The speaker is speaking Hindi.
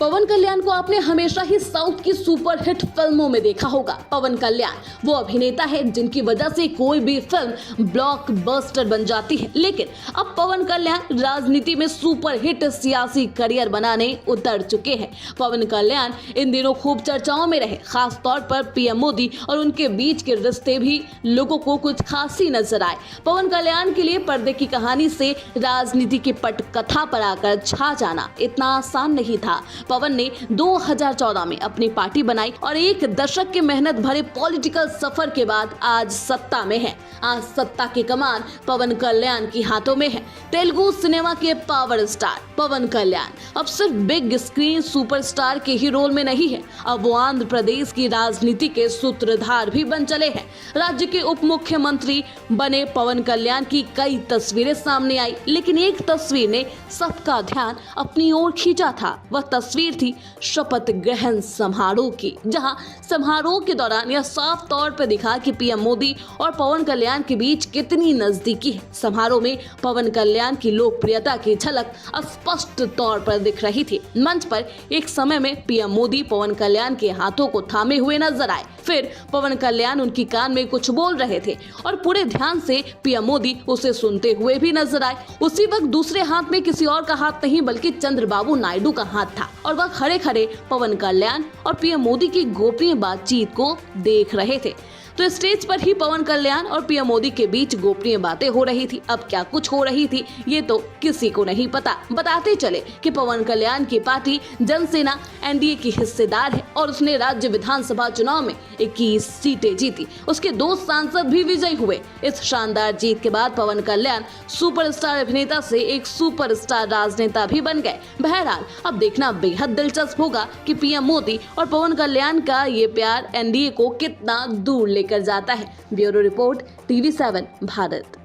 पवन कल्याण को आपने हमेशा ही साउथ की सुपरहिट फिल्मों में देखा होगा। पवन कल्याण वो अभिनेता है जिनकी वजह से कोई भी फिल्म ब्लॉकबस्टर बन जाती है, लेकिन अब पवन कल्याण राजनीति में सुपरहिट सियासी करियर बनाने उतर चुके हैं। पवन कल्याण इन दिनों खूब चर्चाओं में रहे, खास तौर पर पीएम मोदी और उनके बीच के रिश्ते भी लोगों को कुछ खास ही नजर आए। पवन कल्याण के लिए पर्दे की कहानी से राजनीति की पटकथा पर आकर छा जाना इतना आसान नहीं था। पवन ने 2014 में अपनी पार्टी बनाई और एक दशक के मेहनत भरे पॉलिटिकल सफर के बाद आज सत्ता में है। आज सत्ता की कमान पवन कल्याण के हाथों में है। तेलुगु सिनेमा के पावर स्टार पवन कल्याण अब सिर्फ बिग स्क्रीन सुपरस्टार के ही रोल में नहीं है, अब वो आंध्र प्रदेश की राजनीति के सूत्रधार भी बन चले हैं। राज्य के उप मुख्यमंत्री बने पवन कल्याण की कई तस्वीरें सामने आई, लेकिन एक तस्वीर ने सबका ध्यान अपनी ओर खींचा था। वह तस्वीर थी शपथ ग्रहण समारोह की, जहां समारोह के दौरान यह साफ तौर पर दिखा कि पीएम मोदी और पवन कल्याण के बीच कितनी नजदीकी है। समारोह में पवन कल्याण की लोकप्रियता की झलक स्पष्ट तौर पर दिख रही थी। मंच पर एक समय में पीएम मोदी पवन कल्याण के हाथों को थामे हुए नजर आए, फिर पवन कल्याण उनकी कान में कुछ बोल रहे थे और पूरे ध्यान से पीएम मोदी उसे सुनते हुए भी नजर आए। उसी वक्त दूसरे हाथ में किसी और का हाथ नहीं बल्कि चंद्रबाबू नायडू का हाथ था और वह खड़े खड़े पवन कल्याण और पीएम मोदी की गोपनीय बातचीत को देख रहे थे। तो स्टेज पर ही पवन कल्याण और पीएम मोदी के बीच गोपनीय बातें हो रही थी। अब क्या कुछ हो रही थी ये तो किसी को नहीं पता। बताते चले कि पवन कल्याण की पार्टी जनसेना एनडीए की हिस्सेदार है और उसने राज्य विधानसभा चुनाव में 21 सीटें जीती। उसके 2 सांसद भी विजयी हुए। इस शानदार जीत के बाद पवन कल्याण सुपरस्टार अभिनेता से एक सुपरस्टार राजनेता भी बन गए। बहरहाल अब देखना बेहद दिलचस्प होगा कि पीएम मोदी और पवन कल्याण का ये प्यार एनडीए को कितना दूर लेकर जाता है। Bureau report TV7 Bharat.